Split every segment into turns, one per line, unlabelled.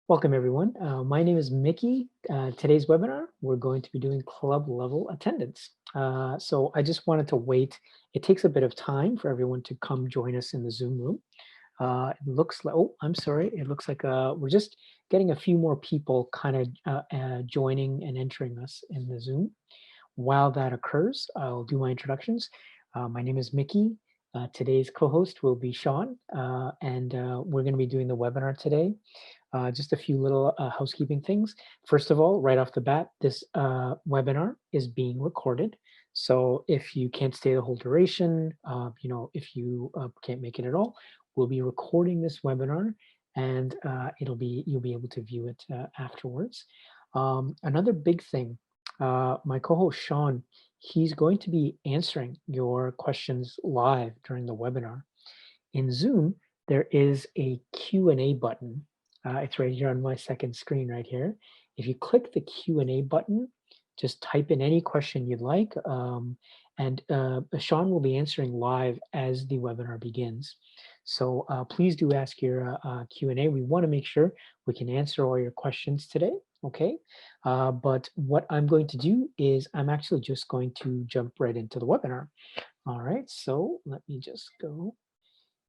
Welcome everyone. My name is Mickey. Today's webinar, we're going to be doing club level attendance. So I just wanted to wait. It takes a bit of time for everyone to come join us in the Zoom room. It looks like, oh, I'm sorry. It looks like we're just getting a few more people kind of joining and entering us in the Zoom. While that occurs, I'll do my introductions. My name is Mickey. Today's co-host will be Sean, and we're going to be doing the webinar today. Just a few little housekeeping things. First of all, right off the bat, this webinar is being recorded. So if you can't stay the whole duration, if you can't make it at all, we'll be recording this webinar and you'll be able to view it afterwards. Another big thing, my co-host Sean, he's going to be answering your questions live during the webinar. In Zoom, there is a Q&A button. It's right here on my second screen right here. If you click the Q&A button, just type in any question you'd like, and Sean will be answering live as the webinar begins. So please do ask your Q&A. We want to make sure we can answer all your questions today, okay? But what I'm going to do is I'm actually just going to jump right into the webinar. All right, so let me just go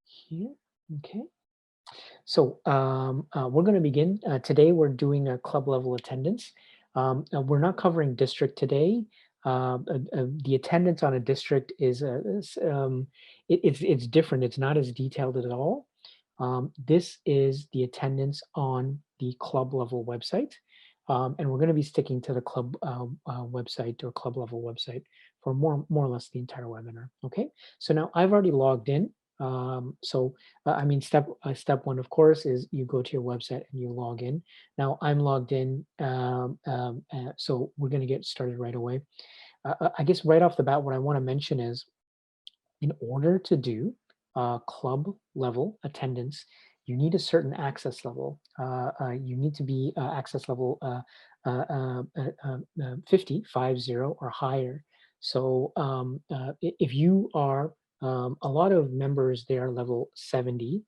here. Okay. So we're going to begin. Today we're doing a club level attendance. We're not covering district today. The attendance on a district it's different. It's not as detailed at all. This is the attendance on the club level website. And we're going to be sticking to the club website or club level website for more or less the entire webinar. Okay. So now I've already logged in. Step one, of course, is you go to your website and you log in. Now I'm logged in, so we're going to get started right away. I guess right off the bat, what I want to mention is, in order to do club level attendance, you need a certain access level. You need to be access level 50 or higher. So if you are, a lot of members, they are level 70.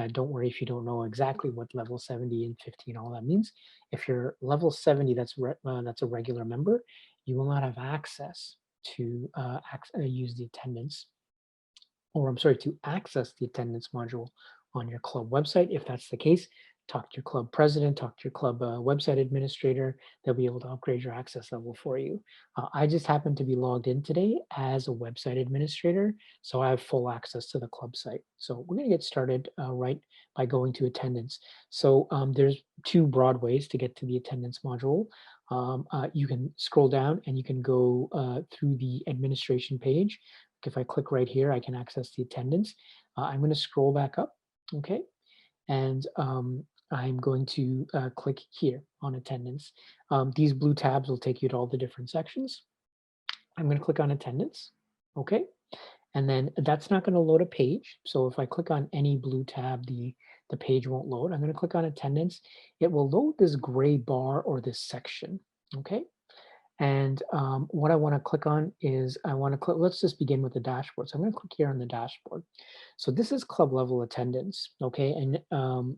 Don't worry if you don't know exactly what level 70 and 50 and all that means. If you're level 70, that's a regular member, you will not have access to use the attendance, or I'm sorry, to access the attendance module on your club website. If that's the case, talk to your club president, talk to your club website administrator. They'll be able to upgrade your access level for you. I just happen to be logged in today as a website administrator, so I have full access to the club site. So we're going to get started right by going to attendance. So there's two broad ways to get to the attendance module. You can scroll down and you can go through the administration page. If I click right here, I can access the attendance. I'm going to scroll back up, okay? And I'm going to click here on attendance. These blue tabs will take you to all the different sections. I'm going to click on attendance, okay? And then that's not going to load a page. So if I click on any blue tab, the page won't load. I'm going to click on attendance. It will load this gray bar or this section, okay? And what I want to click on is let's just begin with the dashboard. So I'm going to click here on the dashboard. So this is club level attendance, okay? And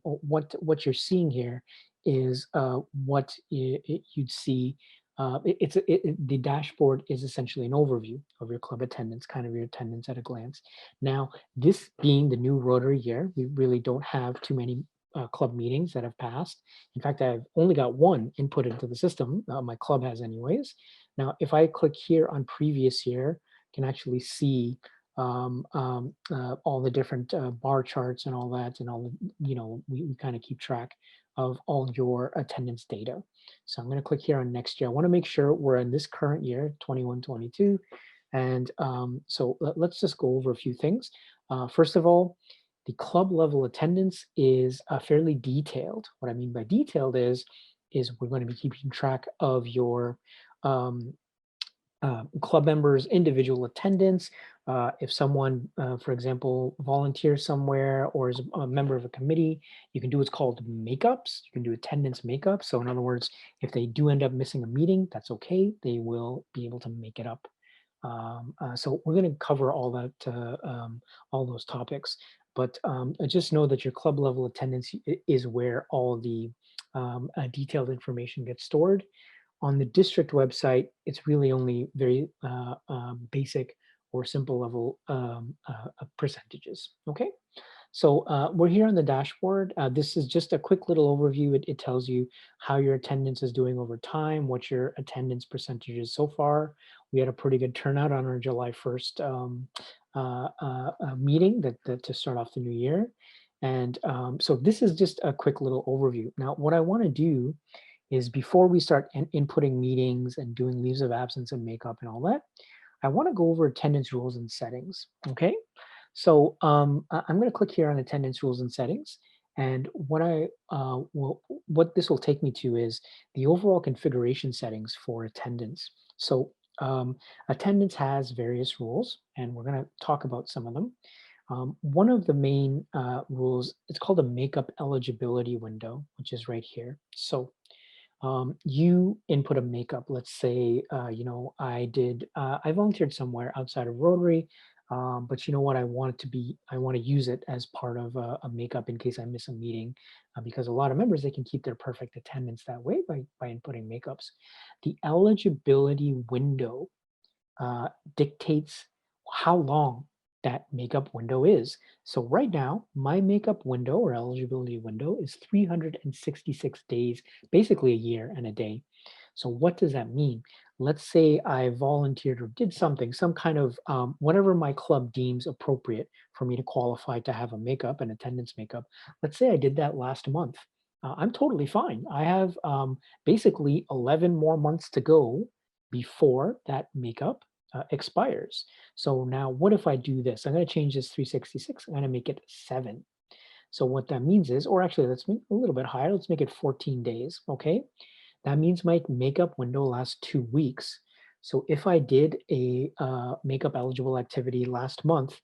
what you're seeing here is what you'd see. The dashboard is essentially an overview of your club attendance, kind of your attendance at a glance. Now, this being the new Rotary year, we really don't have too many club meetings that have passed. In fact, I've only got one input into the system. My club has anyways. Now, if I click here on previous year, I can actually see all the different bar charts and all that, and all the, we kind of keep track of all your attendance data. So I'm going to click here on next year. I want to make sure we're in this current year, 21-22. And so let's just go over a few things. First of all, the club level attendance is fairly detailed. What I mean by detailed is we're going to be keeping track of your club members' individual attendance. If someone, for example, volunteers somewhere or is a member of a committee, you can do what's called makeups. You can do attendance makeup. So in other words, if they do end up missing a meeting, that's okay. They will be able to make it up. So we're going to cover all that, all those topics. But just know that your club level attendance is where all the detailed information gets stored. On the district website, it's really only very basic or simple level percentages. Okay. So we're here on the dashboard. This is just a quick little overview. It tells you how your attendance is doing over time, what your attendance percentage is so far. We had a pretty good turnout on our July 1st meeting to start off the new year. And so this is just a quick little overview. Now, what I want to do is before we start inputting meetings and doing leaves of absence and makeup and all that, I want to go over attendance rules and settings. Okay. So I'm going to click here on attendance rules and settings. And what this will take me to is the overall configuration settings for attendance. So attendance has various rules, and we're going to talk about some of them. One of the main rules, it's called a makeup eligibility window, which is right here. So you input a makeup. Let's say, I volunteered somewhere outside of Rotary, but you know what? I want to use it as part of a makeup in case I miss a meeting, because a lot of members, they can keep their perfect attendance that way by inputting makeups. The eligibility window uh, dictates how long that makeup window is. So right now, my makeup window or eligibility window is 366 days, basically a year and a day. So what does that mean? Let's say I volunteered or did something, some kind of whatever my club deems appropriate for me to qualify to have a makeup, an attendance makeup. Let's say I did that last month. I'm totally fine. I have basically 11 more months to go before that makeup expires. So now what if I do this? I'm going to change this 366. I'm going to make it 7. So what that means is, or actually let's make it a little bit higher. Let's make it 14 days. Okay. That means my makeup window lasts 2 weeks. So if I did a makeup eligible activity last month,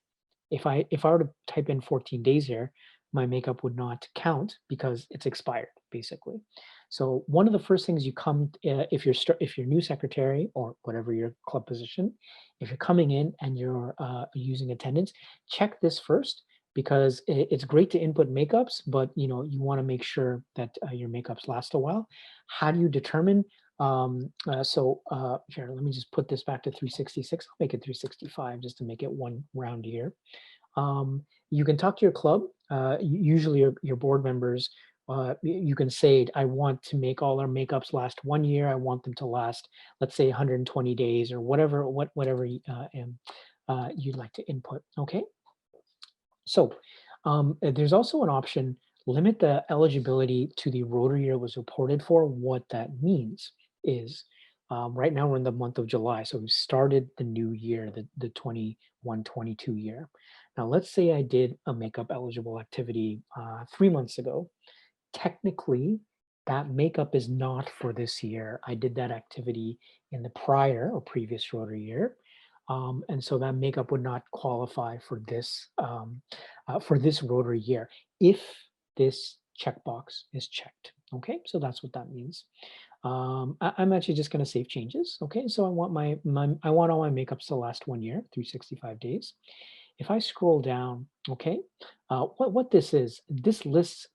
if I were to type in 14 days here, my makeup would not count because it's expired, basically. So one of the first things you come if you're new secretary or whatever your club position, if you're coming in and you're using attendance, check this first because it's great to input makeups, but you want to make sure that your makeups last a while. How do you determine? Here, let me just put this back to 366. I'll make it 365 just to make it one round year. You can talk to your club. Usually, your board members. You can say, "I want to make all our makeups last 1 year. I want them to last, let's say, 120 days, or whatever you'd like to input." Okay. So there's also an option, limit the eligibility to the rotary year was reported for. What that means is right now we're in the month of July. So we've started the new year, the 21-22 year. Now let's say I did a makeup eligible activity 3 months ago. Technically, that makeup is not for this year. I did that activity in the prior or previous rotary year. And so that makeup would not qualify for this rotary year if this checkbox is checked. Okay, so that's what that means. I'm actually just going to save changes. Okay, so I want I want all my makeups to last 1 year, 365 days. If I scroll down, okay, what this lists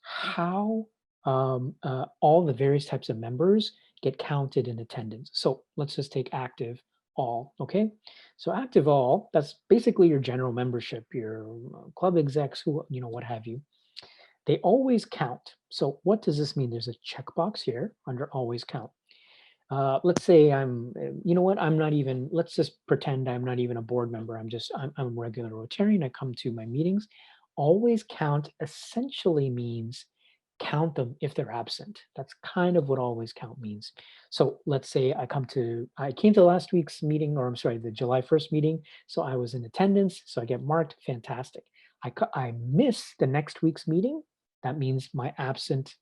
how all the various types of members get counted in attendance. So let's just take active all, okay? So active all, that's basically your general membership, your club execs, who, what have you. They always count. So what does this mean? There's a checkbox here under always count. Let's say you know what, let's just pretend I'm not even a board member. I'm a regular Rotarian. I come to my meetings. Always count essentially means count them if they're absent. That's kind of what always count means. So let's say I came to last week's meeting, or I'm sorry, the July 1st meeting. So I was in attendance. So I get marked, fantastic. I miss the next week's meeting. That means my absence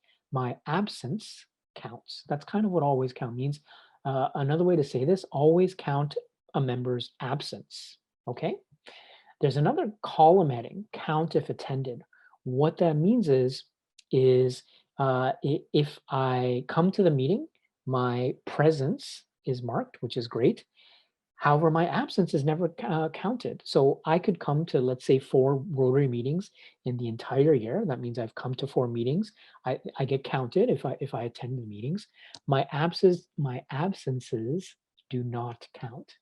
counts. That's kind of what always count means. Another way to say this, always count a member's absence. Okay. There's another column heading, count if attended. What that means is if I come to the meeting, my presence is marked, which is great. However, my absence is never counted. So I could come to, let's say, 4 Rotary meetings in the entire year. That means I've come to 4 meetings. I get counted if I attend the meetings. My absences do not count.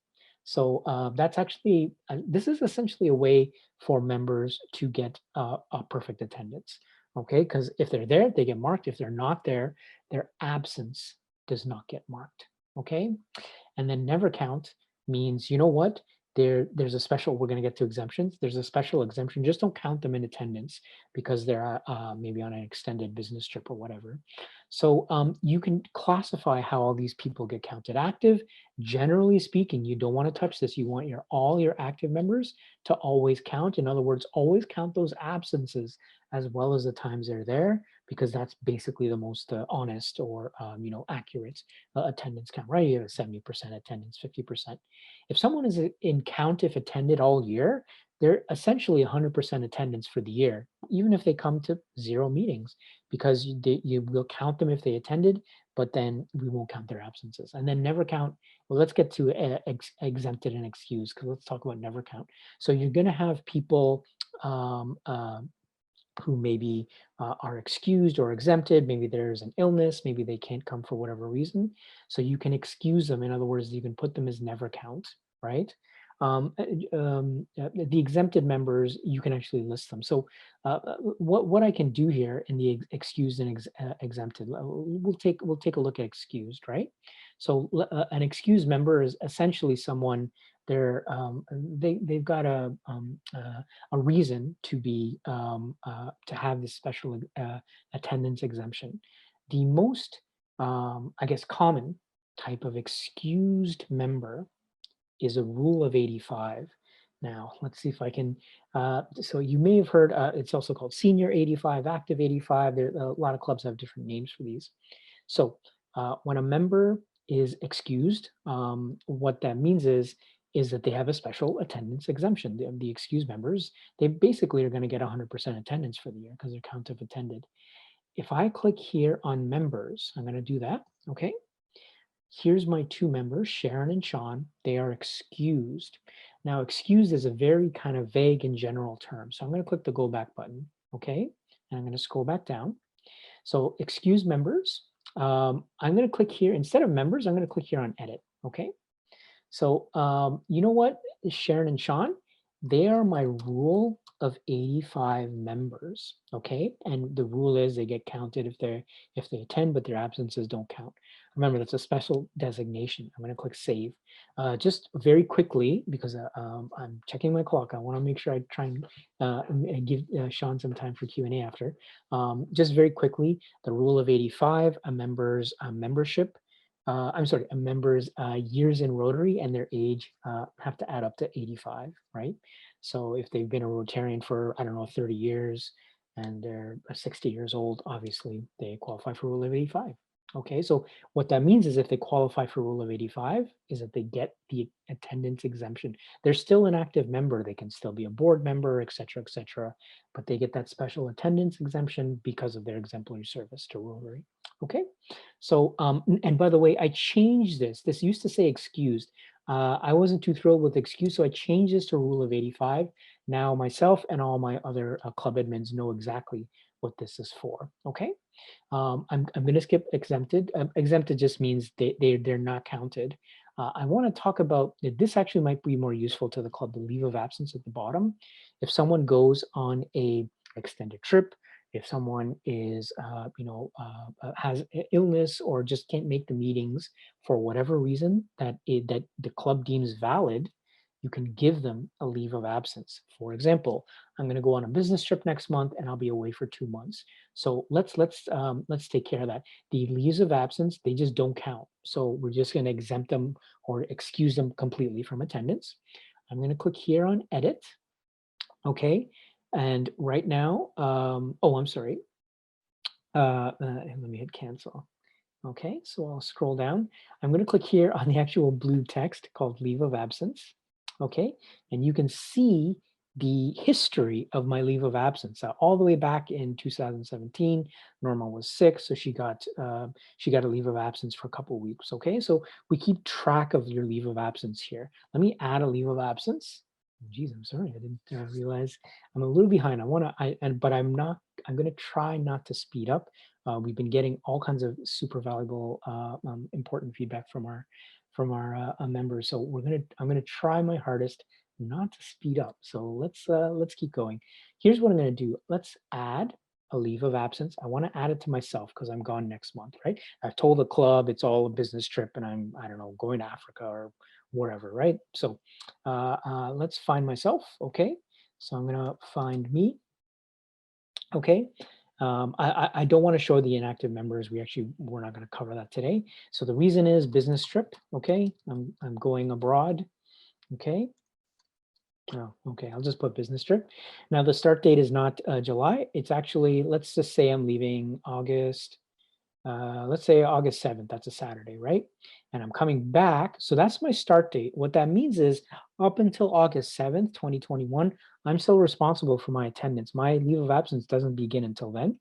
So that's actually this is essentially a way for members to get a perfect attendance. Okay, because if they're there, they get marked. If they're not there, their absence does not get marked. Okay, and then never count means, you know what? There's a special, we're going to get to exemptions. There's a special exemption. Just don't count them in attendance because they're maybe on an extended business trip or whatever. So you can classify how all these people get counted active. Generally speaking, you don't want to touch this. You want all your active members to always count. In other words, always count those absences as well as the times they're there, because that's basically the most honest or accurate attendance count, right? You have a 70% attendance, 50%. If someone is in count if attended all year, they're essentially 100% attendance for the year, even if they come to 0 meetings, because you will count them if they attended, but then we won't count their absences. And then never count. Well, let's get to exempted and excused, because let's talk about never count. So you're going to have people um, uh, who maybe are excused or exempted. Maybe there's an illness, maybe they can't come for whatever reason. So you can excuse them. In other words, you can put them as never count, right? The exempted members, you can actually list them. So what I can do here in the excused and exempted, we'll take a look at excused, right? So an excused member is essentially someone, they've got a reason to have this special attendance exemption. The most, I guess, common type of excused member is a rule of 85. Now, let's see if I can. So you may have heard, it's also called senior 85, active 85. There, a lot of clubs have different names for these. So when a member is excused, what that means is that they have a special attendance exemption. The excused members, they basically are going to get 100% attendance for the year because their count of attended. If I click here on members, I'm going to do that. Okay. Here's my 2 members, Sharon and Sean. They are excused. Now, excused is a very kind of vague and general term. So I'm going to click the go back button. Okay. And I'm going to scroll back down. So excused members, I'm going to click here. Instead of members, I'm going to click here on edit. Okay. So you know what, Sharon and Sean, they are my rule of 85 members. Okay. And the rule is they get counted if they attend, but their absences don't count. Remember, that's a special designation. I'm going to click save. Just very quickly, because I'm checking my clock. I want to make sure I try and give Sean some time for Q&A after. Just very quickly, the rule of 85, a member's membership, I'm sorry, a member's years in Rotary and their age have to add up to 85, right? So if they've been a Rotarian for, I don't know, 30 years and they're 60 years old, obviously they qualify for Rule of 85. Okay, so what that means is if they qualify for Rule of 85 is that they get the attendance exemption. They're still an active member. They can still be a board member, et cetera, but they get that special attendance exemption because of their exemplary service to Rotary. Okay, so, and by the way, I changed this. This used to say excused. I wasn't too thrilled with excused, so I changed this to rule of 85. Now myself and all my other club admins know exactly what this is for. Okay. I'm going to skip exempted. Exempted just means they're not counted. I want to talk about this. Actually might be more useful to the club, the leave of absence at the bottom. If someone goes on a extended trip, if someone is has illness or just can't make the meetings for whatever reason that the club deems valid, you can give them a leave of absence. For example, I'm going to go on a business trip next month and I'll be away for 2 months. So let's take care of that. The leaves of absence, they just don't count. So we're just going to exempt them or excuse them completely from attendance. I'm going to click here on edit. Okay. And right now, oh, I'm sorry. Let me hit cancel. Okay, so I'll scroll down. I'm going to click here on the actual blue text called leave of absence. Okay, and you can see the history of my leave of absence. All the way back in 2017, Norma was sick, so she got a leave of absence for a couple of weeks. Okay, so we keep track of your leave of absence here. Let me add a leave of absence. Geez, I'm sorry, I didn't realize I'm a little behind. But I'm not. I'm going to try not to speed up. We've been getting all kinds of super valuable, important feedback from our members. So I'm gonna try my hardest not to speed up. So let's keep going. Here's what I'm gonna do. Let's add a leave of absence. I want to add it to myself because I'm gone next month, right? I've told the club it's all a business trip and I don't know, going to Africa or wherever, right? So let's find myself. Okay. So I'm gonna find me. Okay. I don't want to show the inactive members. We're not going to cover that today. So the reason is business trip. Okay. I'm going abroad. Okay. Oh, okay. I'll just put business trip. Now the start date is not July. It's actually, let's just say I'm leaving August. Let's say August 7th, that's a Saturday, right? And I'm coming back. So that's my start date. What that means is up until August 7th, 2021, I'm still responsible for my attendance. My leave of absence doesn't begin until then.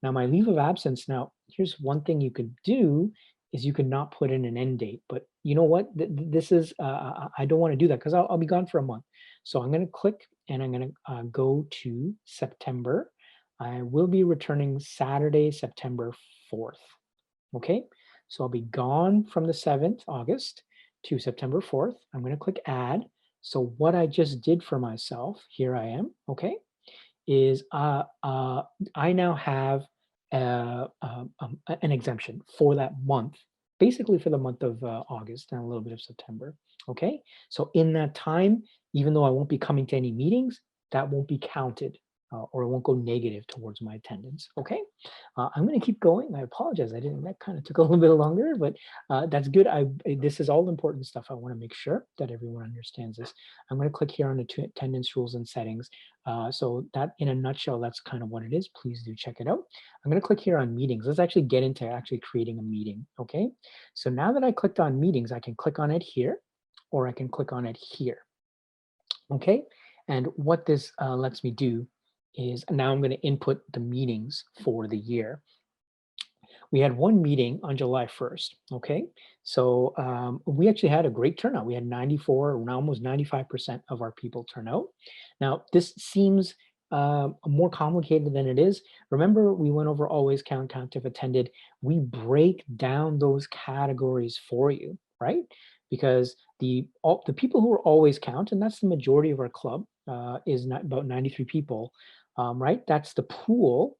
Now, my leave of absence, now, here's one thing you could do is you could not put in an end date. But you know what? This is, I don't want to do that because I'll be gone for a month. So I'm going to click and I'm going to go to September. I will be returning Saturday, September 4th. Okay, so I'll be gone from the 7th August to September 4th. I'm going to click add. So what I just did for myself, here I am, okay, is I now have an exemption for that month, basically for the month of August and a little bit of September. Okay, so in that time, even though I won't be coming to any meetings, that won't be counted or it won't go negative towards my attendance. Okay, I'm going to keep going. I apologize. I didn't. That kind of took a little bit longer, but that's good. This is all important stuff. I want to make sure that everyone understands this. I'm going to click here on the attendance rules and settings. So that in a nutshell, that's kind of what it is. Please do check it out. I'm going to click here on meetings. Let's actually get into actually creating a meeting. Okay. So now that I clicked on meetings, I can click on it here or I can click on it here. Okay. And what this lets me do is now I'm going to input the meetings for the year. We had one meeting on July 1st. Okay. So we actually had a great turnout. We had 94, almost 95% of our people turn out. Now, this seems more complicated than it is. Remember, we went over always count, count if attended. We break down those categories for you, right? Because the people who are always count, and that's the majority of our club, is not about 93 people, right? That's the pool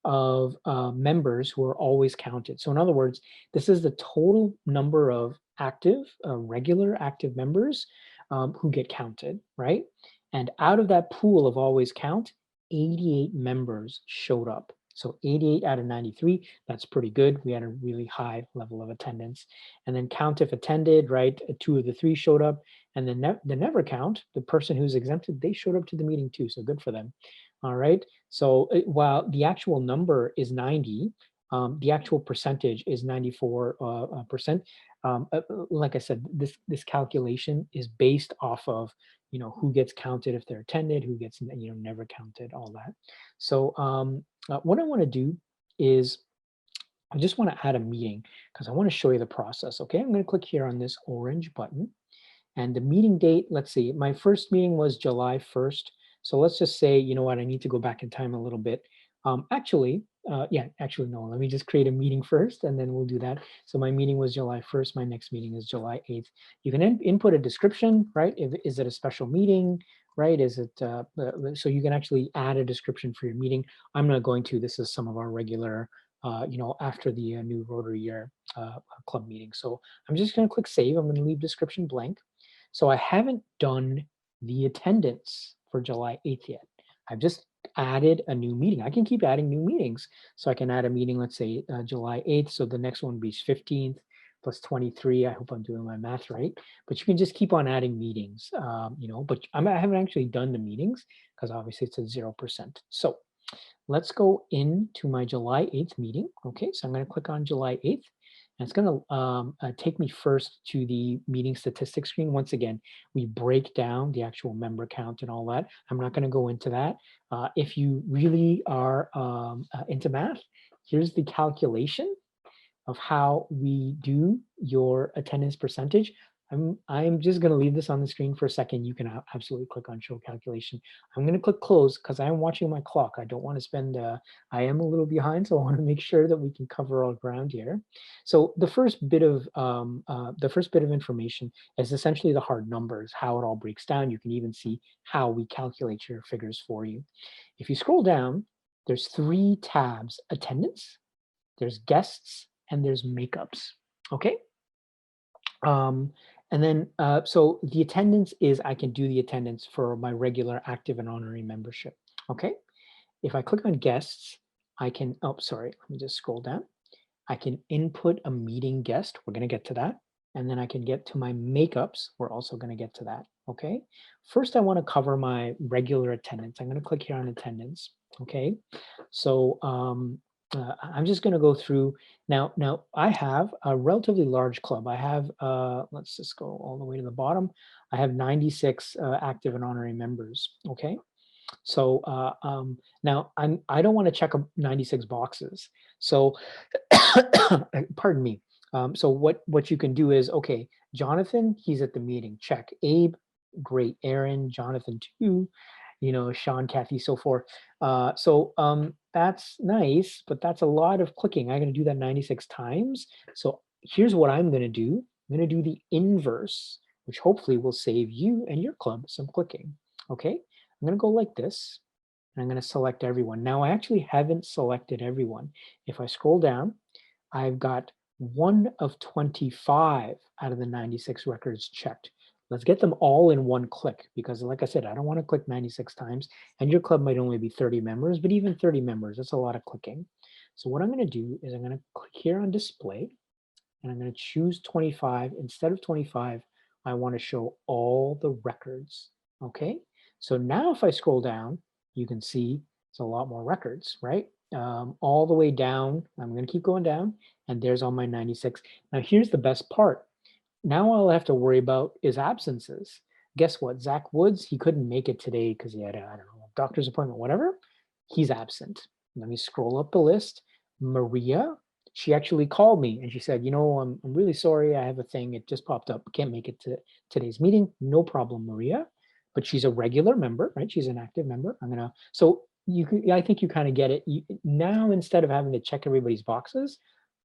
of members who are always counted. So in other words, this is the total number of active, regular active members who get counted, right? And out of that pool of always count, 88 members showed up. So 88 out of 93, that's pretty good. We had a really high level of attendance. And then count if attended, right? Two of the three showed up. And then the never count, the person who's exempted, they showed up to the meeting too. So good for them. All right. So while the actual number is 90, the actual percentage is 94%. Like I said, this calculation is based off of who gets counted if they're attended, who gets never counted, all that. So what I want to do is I just want to add a meeting because I want to show you the process. Okay, I'm going to click here on this orange button. And the meeting date, let's see, my first meeting was July 1st. So let's just say, you know what, I need to go back in time a little bit. Actually, no, let me just create a meeting first and then we'll do that. So my meeting was July 1st. My next meeting is July 8th. You can input a description, right? Is it a special meeting, right? Is it, so you can actually add a description for your meeting. I'm not going to, this is some of our regular, after the new Rotary Year club meeting. So I'm just going to click save. I'm going to leave description blank. So I haven't done the attendance for July 8th yet. I've just added a new meeting. I can keep adding new meetings. So I can add a meeting, let's say July 8th. So the next one would be 15th plus 23. I hope I'm doing my math right. But you can just keep on adding meetings, but I haven't actually done the meetings because obviously it's at 0%. So let's go into my July 8th meeting. Okay, so I'm going to click on July 8th. And it's going to take me first to the meeting statistics screen. Once again, we break down the actual member count and all that. I'm not going to go into that. If you really are into math, here's the calculation of how we do your attendance percentage. I'm just going to leave this on the screen for a second. You can absolutely click on show calculation. I'm going to click close because I am watching my clock. I don't want to spend, I am a little behind, so I want to make sure that we can cover all ground here. So the first bit of information is essentially the hard numbers, how it all breaks down. You can even see how we calculate your figures for you. If you scroll down, there's 3 tabs: attendance, there's guests, and there's makeups. Okay. Um, and then, so the attendance is, I can do the attendance for my regular active and honorary membership. Okay. If I click on guests, I can, oh, sorry, let me just scroll down. I can input a meeting guest. We're going to get to that. And then I can get to my makeups. We're also going to get to that. Okay. First, I want to cover my regular attendance. I'm going to click here on attendance. Okay. So I'm just going to go through now. Now I have a relatively large club. I have, let's just go all the way to the bottom. I have 96 active and honorary members. Okay. So now I don't want to check 96 boxes. So pardon me. So what you can do is, okay, Jonathan, he's at the meeting. Check. Abe, great. Aaron, Jonathan too. Sean, Kathy, so forth. That's nice, but that's a lot of clicking. I'm going to do that 96 times. So here's what I'm going to do. I'm going to do the inverse, which hopefully will save you and your club some clicking. Okay. I'm going to go like this, and I'm going to select everyone. Now I actually haven't selected everyone. If I scroll down, I've got 1 of 25 out of the 96 records checked. Let's get them all in one click, because like I said, I don't want to click 96 times, and your club might only be 30 members, but even 30 members, that's a lot of clicking. So what I'm going to do is I'm going to click here on display, and I'm going to choose 25. Instead of 25, I want to show all the records. Okay. So now if I scroll down, you can see it's a lot more records, right? All the way down. I'm going to keep going down, and there's all my 96. Now here's the best part. Now all I have to worry about is absences. Guess what? Zach Woods, he couldn't make it today because he had a, I don't know, doctor's appointment, whatever. He's absent. Let me scroll up the list. Maria, she actually called me and she said, I'm really sorry. I have a thing. It just popped up. Can't make it to today's meeting. No problem, Maria. But she's a regular member, right? She's an active member. So I think you kind of get it. Now, instead of having to check everybody's boxes,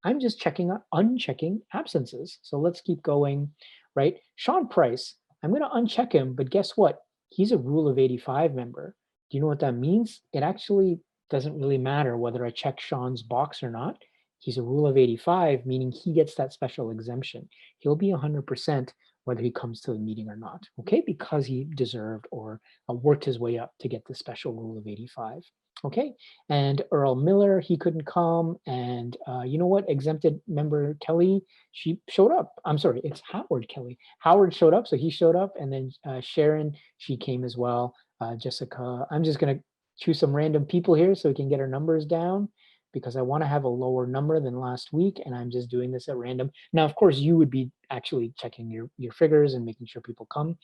I'm just unchecking absences. So let's keep going, right? Sean Price, I'm going to uncheck him, but guess what? He's a rule of 85 member. Do you know what that means? It actually doesn't really matter whether I check Sean's box or not. He's a rule of 85, meaning he gets that special exemption. He'll be 100% whether he comes to the meeting or not, okay? Because he deserved or worked his way up to get the special rule of 85. Okay, and Earl Miller, he couldn't come. And you know what? Exempted member Kelly, she showed up. I'm sorry, it's Howard Kelly. Howard showed up, so he showed up. And then Sharon, she came as well. Jessica, I'm just going to choose some random people here so we can get our numbers down, because I want to have a lower number than last week. And I'm just doing this at random. Now, of course, you would be actually checking your figures and making sure people come.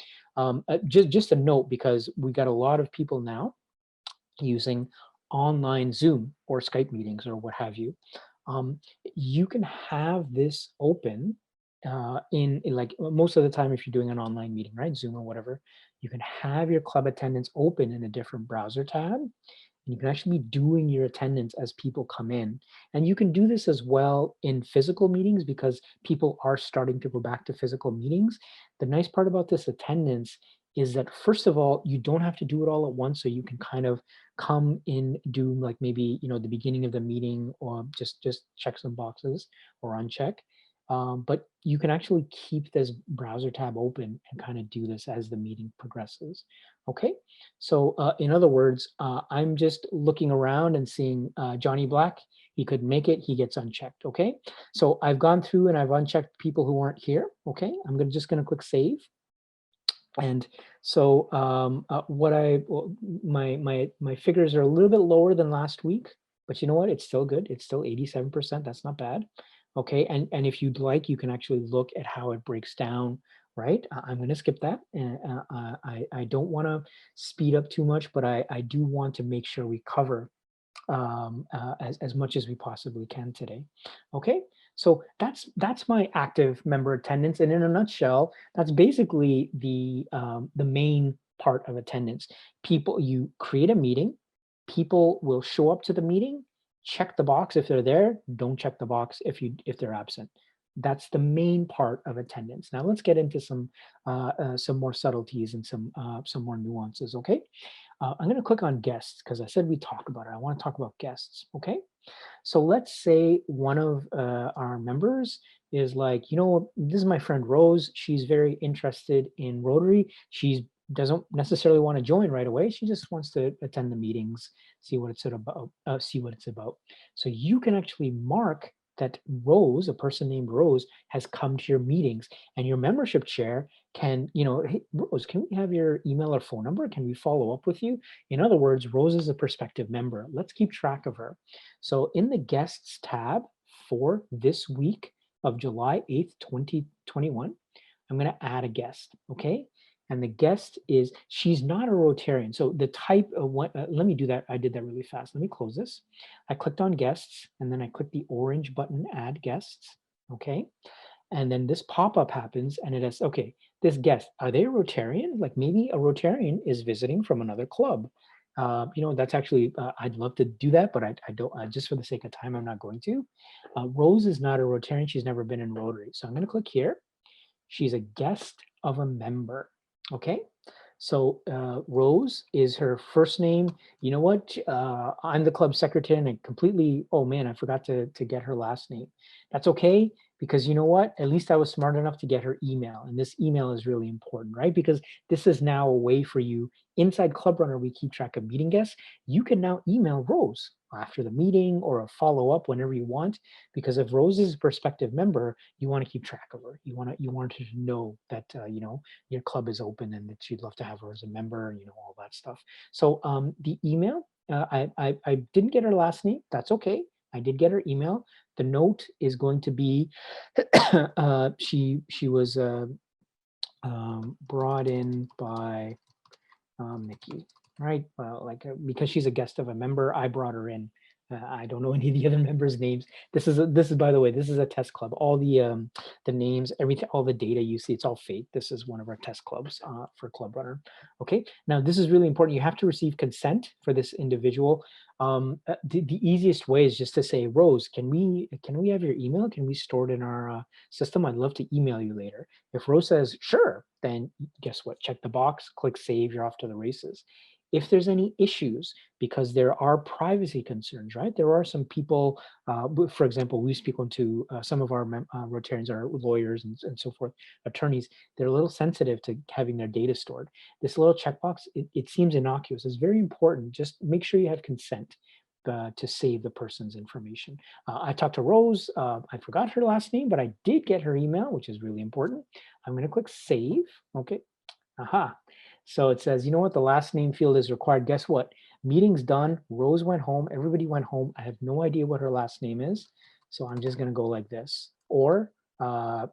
Just a note, because we got a lot of people now using online Zoom or Skype meetings or what have you. You can have this open in like most of the time, if you're doing an online meeting, right, Zoom or whatever, you can have your club attendance open in a different browser tab. And you can actually be doing your attendance as people come in. And you can do this as well in physical meetings, because people are starting to go back to physical meetings. The nice part about this attendance is that, first of all, you don't have to do it all at once. So you can kind of come in, do like maybe, the beginning of the meeting, or just check some boxes or uncheck. But you can actually keep this browser tab open and kind of do this as the meeting progresses. Okay, so in other words, I'm just looking around and seeing Johnny Black. He couldn't make it. He gets unchecked. Okay, so I've gone through and I've unchecked people who weren't here. Okay, I'm just going to click save. And so my figures are a little bit lower than last week, but you know what? It's still good. It's still 87%. That's not bad. Okay, and if you'd like, you can actually look at how it breaks down, right? I'm going to skip that. And I don't want to speed up too much, but I do want to make sure we cover as much as we possibly can today. Okay, so that's my active member attendance, and in a nutshell, that's basically the main part of attendance. People, you create a meeting, people will show up to the meeting, check the box if they're there, don't check the box if they're absent. That's the main part of attendance. Now let's get into some more subtleties and some more nuances. Okay. I'm going to click on guests because I said we talk about it. I want to talk about guests. Okay. So let's say one of our members is like, this is my friend Rose. She's very interested in Rotary. She doesn't necessarily want to join right away. She just wants to attend the meetings, see what it's about, see what it's about. So you can actually mark that Rose, a person named Rose, has come to your meetings, and your membership chair can, hey, Rose, can we have your email or phone number? Can we follow up with you? In other words, Rose is a prospective member. Let's keep track of her. So in the guests tab for this week of July 8th, 2021, I'm going to add a guest. Okay. And the guest she's not a Rotarian. So the type of what, let me do that. I did that really fast. Let me close this. I clicked on guests and then I clicked the orange button, add guests. Okay. And then this pop-up happens and it has, okay, this guest, are they a Rotarian? Like maybe a Rotarian is visiting from another club. That's actually, I'd love to do that, but I don't, just for the sake of time, I'm not going to. Rose is not a Rotarian. She's never been in Rotary. So I'm going to click here. She's a guest of a member. Okay. So Rose is her first name. You know what? I'm the club secretary and I completely, oh man, I forgot to get her last name. That's okay, because you know what? At least I was smart enough to get her email. And this email is really important, right? Because this is now a way for you inside ClubRunner, we keep track of meeting guests. You can now email Rose after the meeting or a follow up whenever you want, because if Rose is a prospective member, you want to keep track of her. You want her to know that, your club is open and that you'd love to have her as a member, all that stuff. So the email, I didn't get her last name. That's okay. I did get her email. The note is going to be she was brought in by Mickey, right? Well, because she's a guest of a member, I brought her in. I don't know any of the other members' names. This is by the way, this is a test club. All the names, everything, all the data you see, it's all fake. This is one of our test clubs for ClubRunner. Okay, now this is really important. You have to receive consent for this individual. The easiest way is just to say, Rose, can we have your email? Can we store it in our system? I'd love to email you later. If Rose says sure, then guess what? Check the box, click save, you're off to the races. If there's any issues, because there are privacy concerns, right? There are some people, for example, we've spoken to some of our Rotarians, our lawyers and so forth, attorneys, they're a little sensitive to having their data stored. This little checkbox, it seems innocuous. It's very important. Just make sure you have consent to save the person's information. I talked to Rose. I forgot her last name, but I did get her email, which is really important. I'm going to click save. Okay. Aha. So it says, you know what? The last name field is required. Guess what? Meeting's done. Rose went home. Everybody went home. I have no idea what her last name is. So I'm just going to go like this. Or I'm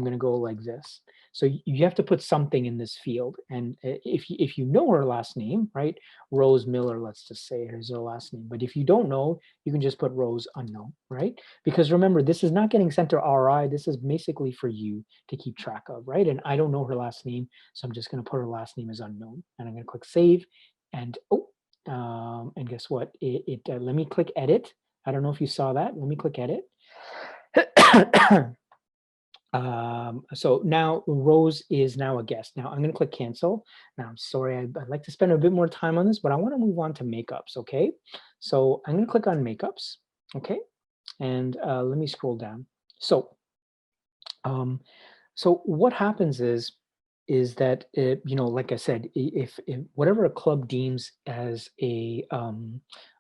going to go like this. So you have to put something in this field. And if you know her last name, right? Rose Miller, let's just say here's her last name. But if you don't know, you can just put Rose unknown, right? Because remember, this is not getting sent to RI. This is basically for you to keep track of, right? And I don't know her last name, so I'm just going to put her last name as unknown. And I'm going to click save. And and guess what? Let me click edit. I don't know if you saw that. Let me click edit. So now Rose is now a guest. Now I'm going to click cancel. Now I'm sorry, I'd like to spend a bit more time on this, but I want to move on to makeups. Okay, so I'm going to click on makeups. Okay, and let me scroll down. So so what happens is that like I said, if whatever a club deems as a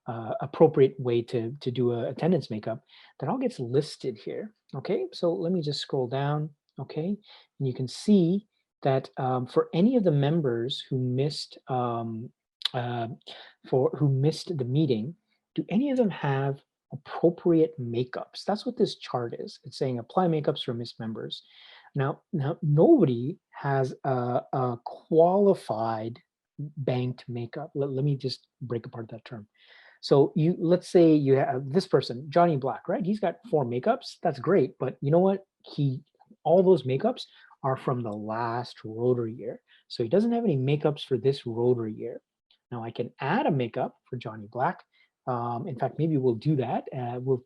appropriate way to do a attendance makeup, that all gets listed here. Okay, so let me just scroll down. Okay, and you can see that for any of the members who missed uh, who missed the meeting, do any of them have appropriate makeups. That's what this chart is. It's saying apply makeups for missed members. Now nobody has a qualified banked makeup. Let me just break apart that term. So let's say you have this person, Johnny Black, right? He's got 4 makeups. That's great, but you know what? All those makeups are from the last rotary year. So he doesn't have any makeups for this rotary year. Now I can add a makeup for Johnny Black. In fact, maybe we'll do that. We'll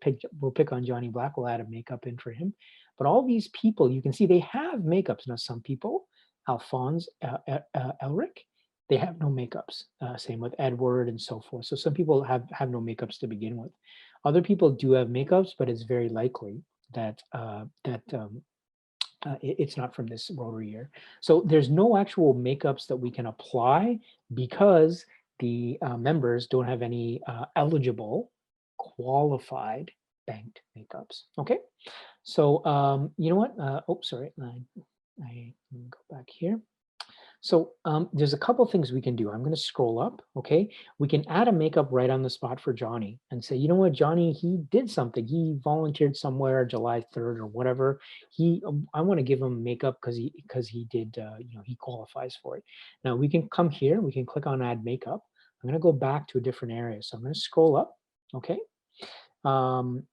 pick on Johnny Black. We'll add a makeup in for him. But all these people, you can see they have makeups. Now some people, Alphonse Elric, they have no makeups. Same with Edward and so forth. So some people have no makeups to begin with. Other people do have makeups, but it's very likely that it's not from this rotary year. So there's no actual makeups that we can apply because the members don't have any eligible qualified banked makeups. Okay, so you know what? Oh, sorry, I go back here. So there's a couple things we can do. I'm going to scroll up. Okay, we can add a makeup right on the spot for Johnny and say, you know what, Johnny, he did something. He volunteered somewhere July 3rd or whatever. I want to give him makeup because he did. He qualifies for it. Now we can come here. We can click on add makeup. I'm going to go back to a different area. So I'm going to scroll up. Okay. Um,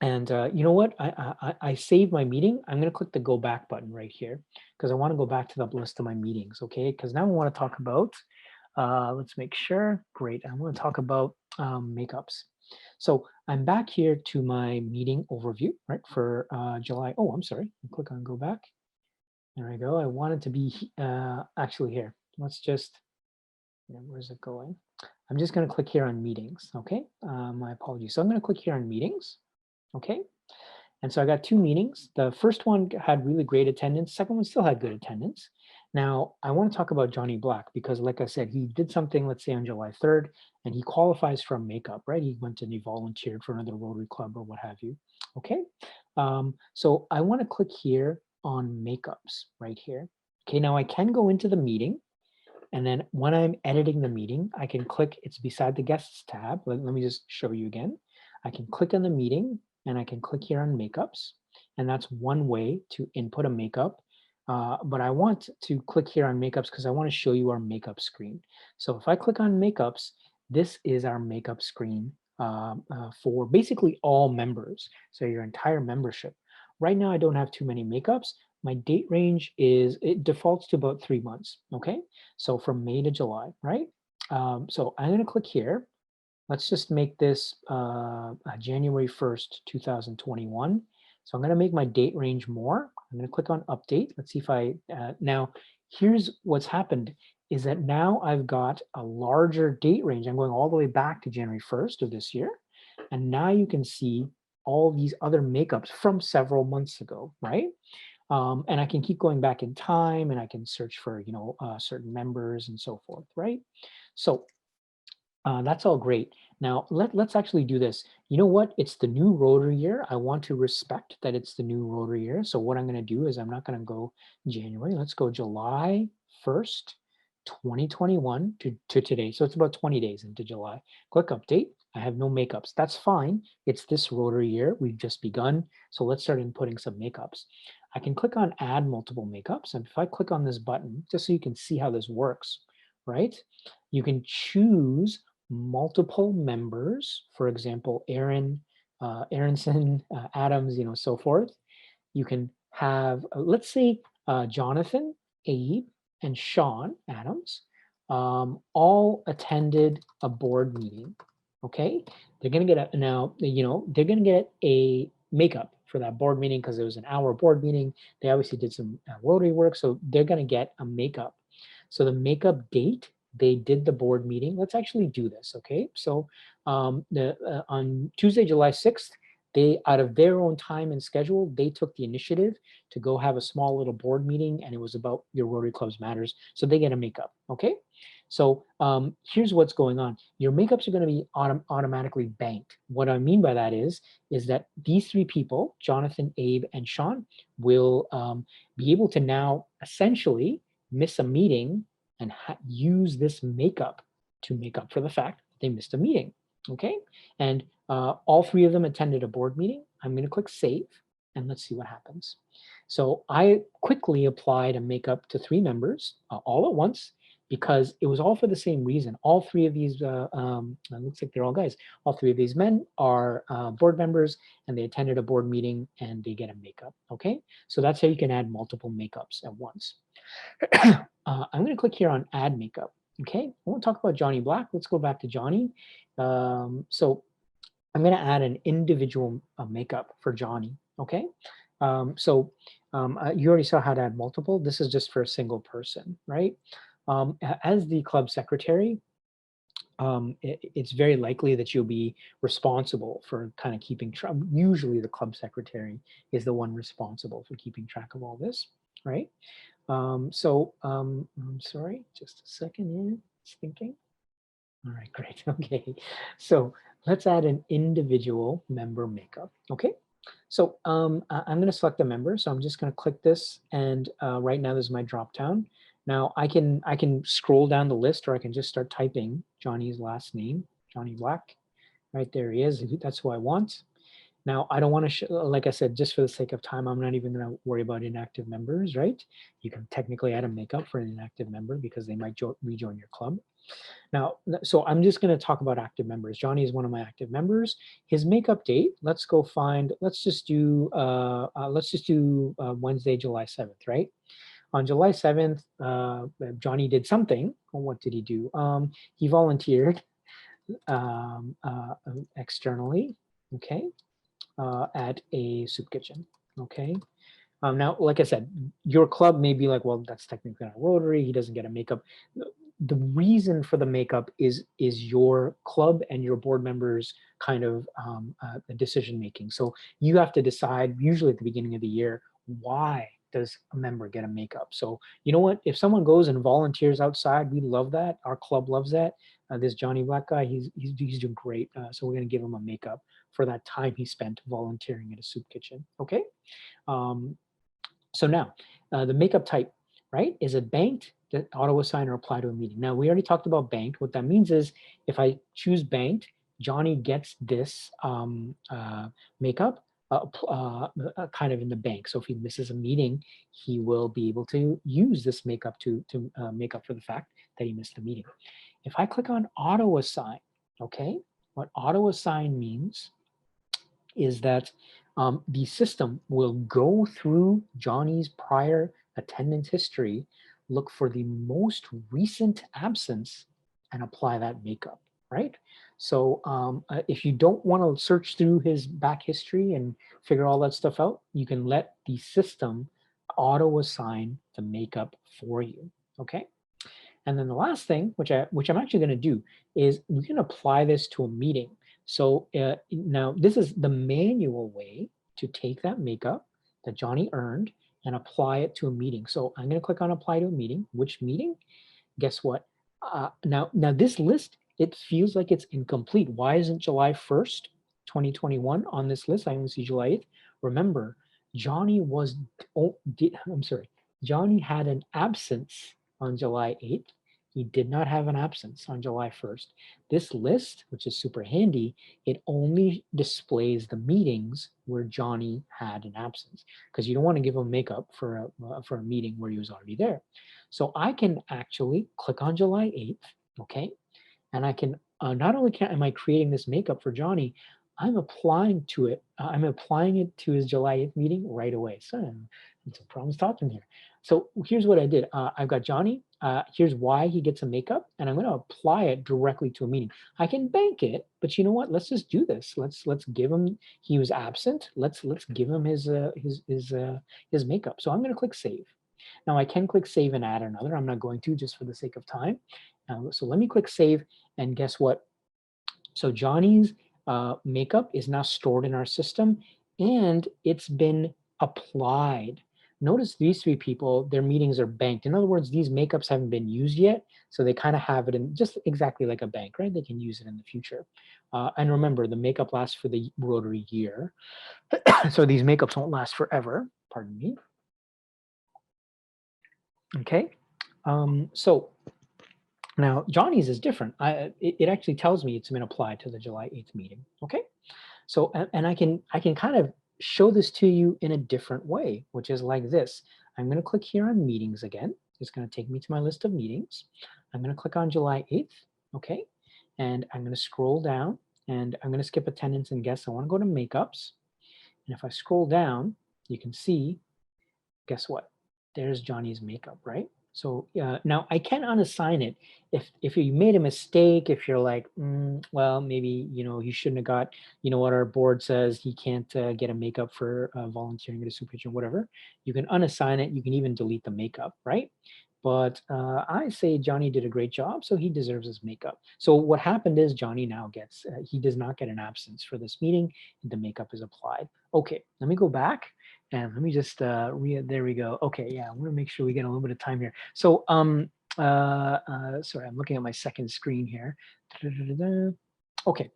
and you know what? I saved my meeting. I'm going to click the go back button right here because I want to go back to the list of my meetings. Okay, because now I want to talk about, let's make sure, great. I want to talk about makeups. So I'm back here to my meeting overview, right, for July. Oh, I'm sorry. Click on go back. There I go. I want it to be actually here. Let's just, where's it going? I'm just going to click here on meetings. Okay, my apologies. So I'm going to click here on meetings. Okay, and so I got 2 meetings. The first one had really great attendance. Second one still had good attendance. Now I want to talk about Johnny Black because, like I said, he did something, let's say on July 3rd, and he qualifies from makeup, right? He went and he volunteered for another Rotary Club or what have you. Okay, so I want to click here on makeups right here. Okay, now I can go into the meeting, and then when I'm editing the meeting, I can click, it's beside the guests tab. Let me just show you again. I can click on the meeting and I can click here on makeups. And that's one way to input a makeup. But I want to click here on makeups because I want to show you our makeup screen. So if I click on makeups, this is our makeup screen for basically all members. So your entire membership. Right now, I don't have too many makeups. My date range it defaults to about 3 months. Okay, so from May to July, right? So I'm going to click here. Let's just make this January 1st, 2021. So I'm going to make my date range more. I'm going to click on update. Let's see if now here's what's happened is that now I've got a larger date range. I'm going all the way back to January 1st of this year. And now you can see all these other makeups from several months ago, right? And I can keep going back in time and I can search for, certain members and so forth, right? So that's all great. Now let's actually do this. You know what? It's the new Rotary year. I want to respect that it's the new Rotary year. So what I'm going to do is I'm not going to go January. Let's go July 1st, 2021 to today. So it's about 20 days into July. Click update. I have no makeups. That's fine. It's this Rotary year. We've just begun. So let's start inputting some makeups. I can click on add multiple makeups. And if I click on this button, just so you can see how this works, right? You can choose multiple members, for example, Aaron, Aronson, Adams, so forth. You can have, let's say, Jonathan, Abe, and Sean Adams all attended a board meeting. Okay, they're going to get they're going to get a makeup for that board meeting because it was an hour board meeting. They obviously did some Rotary work, so they're going to get a makeup. So the makeup date they did the board meeting. Let's actually do this, okay? So on Tuesday, July 6th, they, out of their own time and schedule, they took the initiative to go have a small little board meeting, and it was about your Rotary Clubs Matters. So they get a makeup, okay? So here's what's going on. Your makeups are going to be automatically banked. What I mean by that is that these 3 people, Jonathan, Abe, and Sean, will be able to now essentially miss a meeting and use this makeup to make up for the fact they missed a meeting, okay? And All three of them attended a board meeting. I'm going to click save and let's see what happens. So I quickly applied a makeup to 3 members all at once because it was all for the same reason. All three of these, looks like they're all guys, all three of these men are board members and they attended a board meeting and they get a makeup, okay? So that's how you can add multiple makeups at once. I'm going to click here on add makeup, okay? I won't talk about Johnny Black. Let's go back to Johnny. So I'm going to add an individual makeup for Johnny, okay? You already saw how to add multiple. This is just for a single person, right? As the club secretary, it's very likely that you'll be responsible for kind of keeping track. Usually the club secretary is the one responsible for keeping track of all this, right? I'm sorry, just a second here, just thinking. All right, great, okay. So let's add an individual member makeup, okay? So I'm gonna select a member, so I'm just gonna click this and right now this is my drop down. Now I can scroll down the list or I can just start typing Johnny's last name, Johnny Black. Right there he is, that's who I want. Now, I don't want to, like I said, just for the sake of time, I'm not even going to worry about inactive members, right? You can technically add a makeup for an inactive member because they might rejoin your club. Now, so I'm just going to talk about active members. Johnny is one of my active members. His makeup date, let's go find, let's just do Wednesday, July 7th, right? On July 7th, Johnny did something. Well, what did he do? He volunteered externally, okay? At a soup kitchen. Okay. Now, like I said, your club may be like, well, that's technically not Rotary. He doesn't get a makeup. The reason for the makeup is your club and your board members kind of decision making. So you have to decide, usually at the beginning of the year, why does a member get a makeup? So you know what? If someone goes and volunteers outside, we love that. Our club loves that. This Johnny Black guy, he's doing great. So we're going to give him a makeup for that time he spent volunteering at a soup kitchen. Okay. Um, so now the makeup type, right? Is it banked, auto assign, or apply to a meeting? Now we already talked about banked. What that means is if I choose banked, Johnny gets this makeup kind of in the bank. So if he misses a meeting, he will be able to use this makeup to make up for the fact that he missed the meeting. If I click on auto assign, okay, what auto assign means is that the system will go through Johnny's prior attendance history, look for the most recent absence, and apply that makeup, right? So if you don't want to search through his back history and figure all that stuff out, you can let the system auto assign the makeup for you, okay? And then the last thing, which I'm actually going to do, is we can apply this to a meeting. So now this is the manual way to take that makeup that Johnny earned and apply it to a meeting. So I'm going to click on apply to a meeting. Which meeting? Guess what? Now this list, it feels like it's incomplete. Why isn't July 1st, 2021 on this list? I only see July 8th. Remember, Johnny was, I'm sorry, Johnny had an absence on July 8th. He did not have an absence on July 1st. This list, which is super handy, it only displays the meetings where Johnny had an absence because you don't want to give him makeup for a meeting where he was already there. So I can actually click on July 8th, okay? And I can, not only am I creating this makeup for Johnny, I'm applying to it. I'm applying it to his July 8th meeting right away. So some problems talking here. So here's what I did. I've got Johnny. Here's why he gets a makeup, and I'm going to apply it directly to a meeting. I can bank it, but you know what? Let's just do this. Let's give him. He was absent. Let's give him his makeup. So I'm going to click save. Now I can click save and add another. I'm not going to just for the sake of time. So let me click save and guess what? So Johnny's makeup is now stored in our system and it's been applied. Notice these 3 people, their meetings are banked. In other words, these makeups haven't been used yet. So they kind of have it in just exactly like a bank, right? They can use it in the future. And remember, the makeup lasts for the Rotary year. So these makeups won't last forever, pardon me. Okay, so Now, Johnny's is different. It actually tells me it's been applied to the July 8th meeting. Okay. So, and I can kind of show this to you in a different way, which is like this. I'm going to click here on meetings again. It's going to take me to my list of meetings. I'm going to click on July 8th. Okay. And I'm going to scroll down and I'm going to skip attendance and guests. I want to go to makeups. And if I scroll down, you can see, guess what? There's Johnny's makeup, right? So now I can unassign it if you made a mistake. If you're like, well, maybe he shouldn't have got, what our board says he can't get a makeup for volunteering at a soup kitchen, whatever. You can unassign it. You can even delete the makeup, right? But I say Johnny did a great job, so he deserves his makeup. So what happened is Johnny now gets he does not get an absence for this meeting. The makeup is applied. Okay, let me go back and let me just there we go. Okay, yeah, I want to make sure we get a little bit of time here. So sorry, I'm looking at my second screen here. Okay,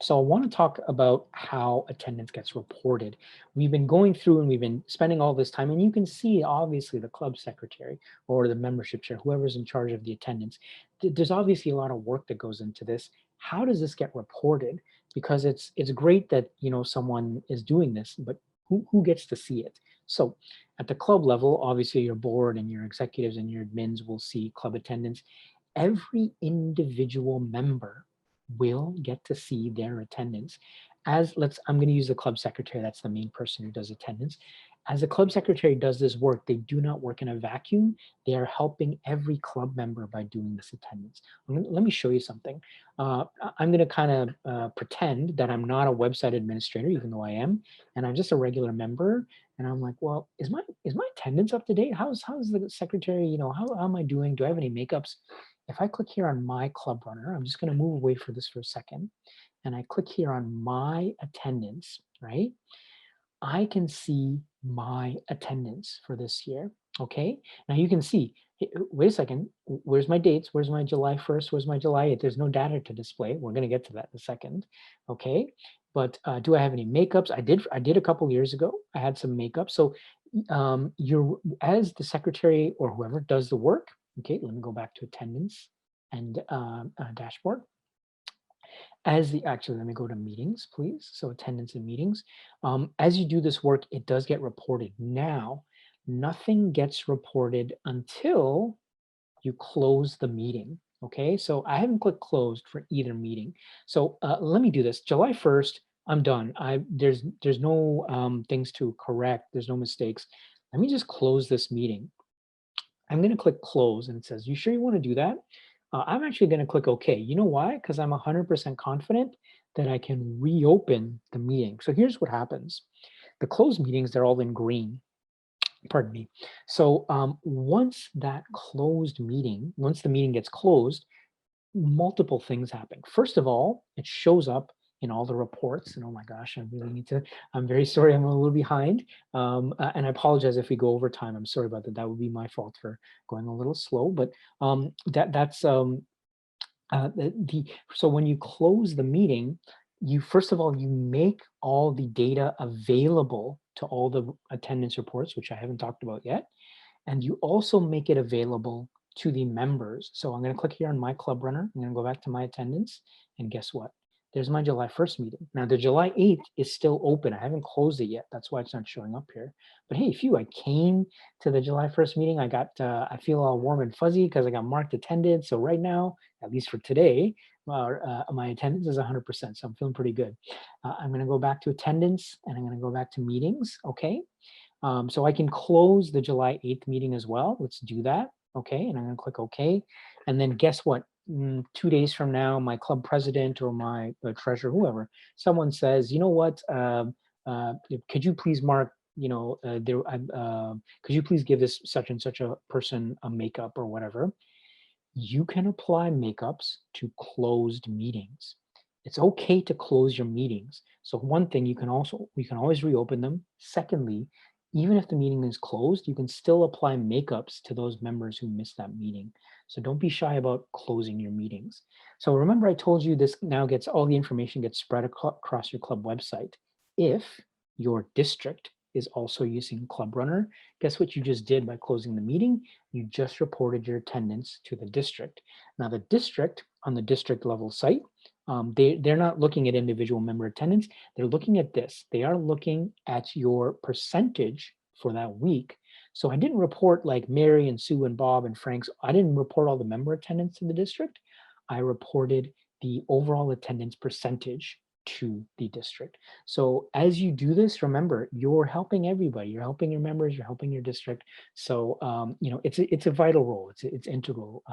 so I want to talk about how attendance gets reported. We've been going through and we've been spending all this time, and you can see obviously the club secretary or the membership chair, whoever's in charge of the attendance. There's obviously a lot of work that goes into this. How does this get reported? Because it's great that someone is doing this, but who gets to see it? So at the club level, obviously your board and your executives and your admins will see club attendance. Every individual member will get to see their attendance. I'm going to use the club secretary, that's the main person who does attendance. As the club secretary does this work, they do not work in a vacuum. They are helping every club member by doing this attendance. Let me show you something. I'm going to kind of pretend that I'm not a website administrator, even though I am, and I'm just a regular member. And I'm like, well, is my attendance up to date? How's the secretary? How am I doing? Do I have any makeups? If I click here on my club runner, I'm just going to move away for this for a second, and I click here on my attendance, right? I can see my attendance for this year. Okay. Now you can see, wait a second, where's my dates? Where's my July 1st? Where's my July 8th? There's no data to display. We're going to get to that in a second. Okay. But do I have any makeups? I did a couple years ago. I had some makeup. So you're as the secretary or whoever does the work. Okay. Let me go back to attendance and dashboard. Actually, let me go to meetings, please. So attendance in meetings. As you do this work, it does get reported. Now, nothing gets reported until you close the meeting. Okay, so I haven't clicked closed for either meeting. So let me do this. July 1st, I'm done. There's no things to correct. There's no mistakes. Let me just close this meeting. I'm going to click close and it says, you sure you want to do that? I'm actually going to click OK. You know why? Because I'm 100% confident that I can reopen the meeting. So here's what happens. The closed meetings, they're all in green. Pardon me. So once the meeting gets closed, multiple things happen. First of all, it shows up in all the reports. And oh my gosh, I'm very sorry, I'm a little behind. And I apologize if we go over time. I'm sorry about that. That would be my fault for going a little slow. But that's so when you close the meeting, you first of all, you make all the data available to all the attendance reports, which I haven't talked about yet. And you also make it available to the members. So I'm going to click here on my club runner. I'm going to go back to my attendance. And guess what? There's my July 1st meeting. Now the July 8th is still open. I haven't closed it yet. That's why it's not showing up here. But hey, phew, I came to the July 1st meeting. I feel all warm and fuzzy because I got marked attended. So right now, at least for today, my attendance is 100%. So I'm feeling pretty good. I'm going to go back to attendance and I'm going to go back to meetings. Okay. So I can close the July 8th meeting as well. Let's do that. Okay, and I'm going to click OK. And then guess what? 2 days from now, my club president or my treasurer, whoever, someone says, you know what? Could you please mark, could you please give this such and such a person a makeup or whatever? You can apply makeups to closed meetings. It's okay to close your meetings. So one thing, you can always reopen them. Secondly, even if the meeting is closed, you can still apply makeups to those members who missed that meeting. So don't be shy about closing your meetings. So remember I told you this now gets all the information gets spread across your club website. If your district is also using ClubRunner, guess what you just did by closing the meeting? You just reported your attendance to the district. Now the district, on the district level site, they're not looking at individual member attendance. They're looking at this. They are looking at your percentage for that week. So I didn't report like Mary and Sue and Bob and Frank's. I didn't report all the member attendance to the district. I reported the overall attendance percentage to the district. So as you do this, remember, you're helping everybody. You're helping your members, you're helping your district. So it's a vital role. It's integral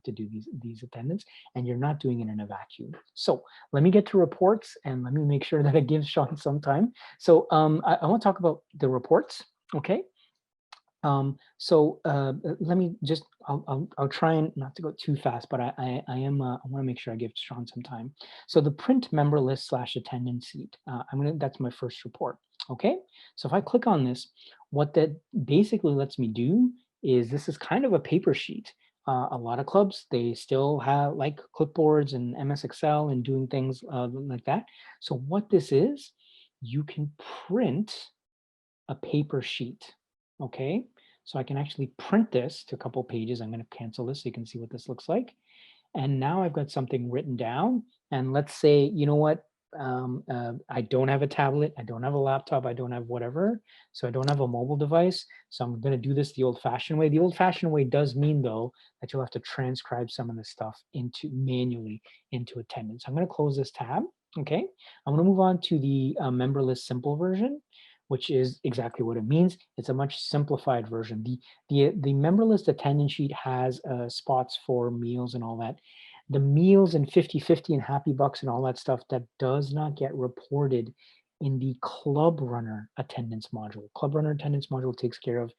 to do these attendance, and you're not doing it in a vacuum. So let me get to reports, and let me make sure that I give Sean some time. So I want to talk about the reports. Okay. Let me just, I'll try and not to go too fast, but I want to make sure I give Sean some time. So the print member list / attendance sheet, that's my first report. Okay. So if I click on this, what that basically lets me do is, this is kind of a paper sheet. A lot of clubs, they still have like clipboards and MS Excel and doing things like that. So what this is, you can print a paper sheet. Okay, so I can actually print this to a couple pages. I'm going to cancel this so you can see what this looks like. And now I've got something written down. And let's say, you know what, I don't have a tablet, I don't have a laptop, I don't have whatever, so I don't have a mobile device. So I'm going to do this the old-fashioned way. The old-fashioned way does mean, though, that you'll have to transcribe some of this stuff manually into attendance. I'm going to close this tab. Okay, I'm going to move on to the member list simple version, which is exactly what it means. It's a much simplified version. The member list attendance sheet has spots for meals and all that. The meals and 50/50 and Happy Bucks and all that stuff, that does not get reported in the ClubRunner attendance module. ClubRunner attendance module takes care of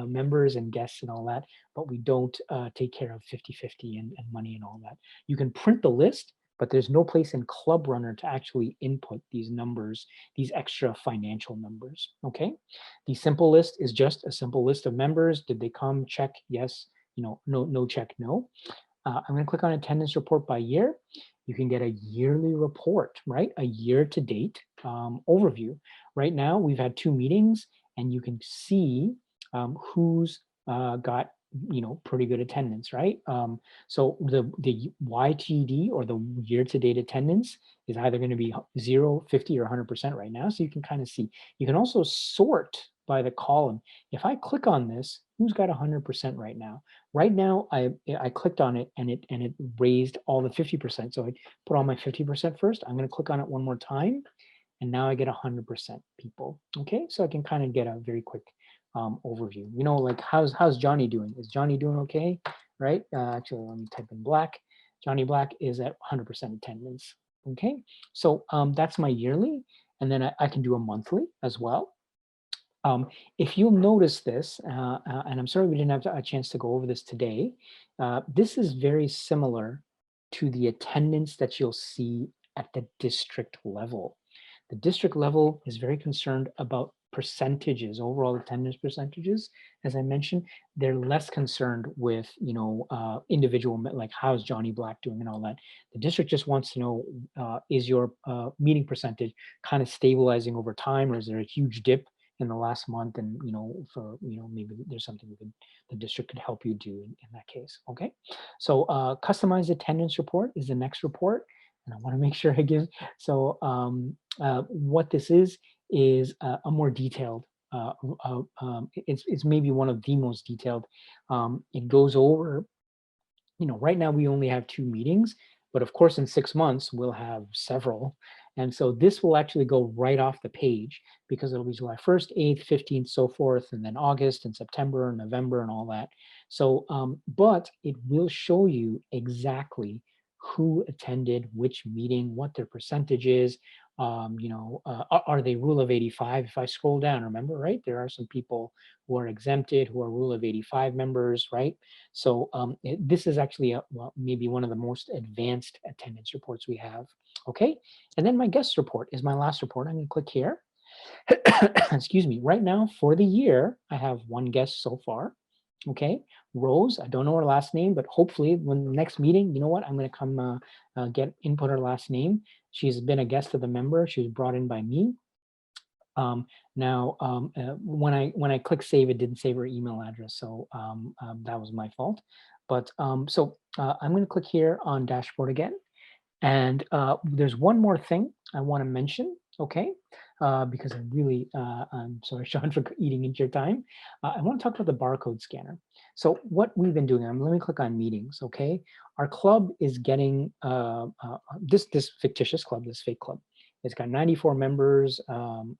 members and guests and all that, but we don't take care of 50/50 and money and all that. You can print the list, but there's no place in ClubRunner to actually input these numbers, these extra financial numbers, okay? The simple list is just a simple list of members. Did they come? Check, yes, no check, no. I'm gonna click on attendance report by year. You can get a yearly report, right? A year to date overview. Right now, we've had 2 meetings, and you can see who's got pretty good attendance, right? So the YTD, or the year-to-date attendance, is either going to be 0, 50, or 100% right now. So you can kind of see. You can also sort by the column. If I click on this, who's got 100% right now? Right now, I clicked on it, and it raised all the 50%. So I put all my 50% first. I'm going to click on it one more time, and now I get 100% people. Okay, so I can kind of get a very quick overview. Like how's Johnny doing? Is Johnny doing okay? Right? Actually, let me type in Black. Johnny Black is at 100% attendance. Okay, so that's my yearly, and then I can do a monthly as well. If you'll notice this, and I'm sorry we didn't have a chance to go over this today, this is very similar to the attendance that you'll see at the district level. The district level is very concerned about percentages, overall attendance percentages. As I mentioned, they're less concerned with, individual, like how's Johnny Black doing and all that. The district just wants to know, is your meeting percentage kind of stabilizing over time, or is there a huge dip in the last month? And, maybe there's something the district could help you do in that case. Okay. So customized attendance report is the next report. And I want to make sure I give, so what this is a more detailed, it's maybe one of the most detailed. It goes over, right now we only have 2 meetings, but of course in 6 months we'll have several. And so this will actually go right off the page, because it'll be July 1st, 8th, 15th, so forth, and then August and September and November and all that. So, but it will show you exactly who attended which meeting, what their percentage is. Are they rule of 85? If I scroll down, remember, right, there are some people who are exempted, who are rule of 85 members, right? So this is actually maybe one of the most advanced attendance reports we have. Okay, and then my guest report is my last report. I'm going to click here. Excuse me. Right now, for the year, I have 1 guest so far. Okay, Rose, I don't know her last name, but hopefully when the next meeting, you know what, I'm going to come input her last name. She's been a guest of the member. She was brought in by me. When I click save, it didn't save her email address, so that was my fault. But I'm going to click here on dashboard again, and there's one more thing I want to mention, okay? Because I'm sorry, Sean, for eating into your time. I want to talk about the barcode scanner. So what we've been doing, let me click on meetings, okay? Our club is getting this fictitious club, this fake club. It's got 94 members, and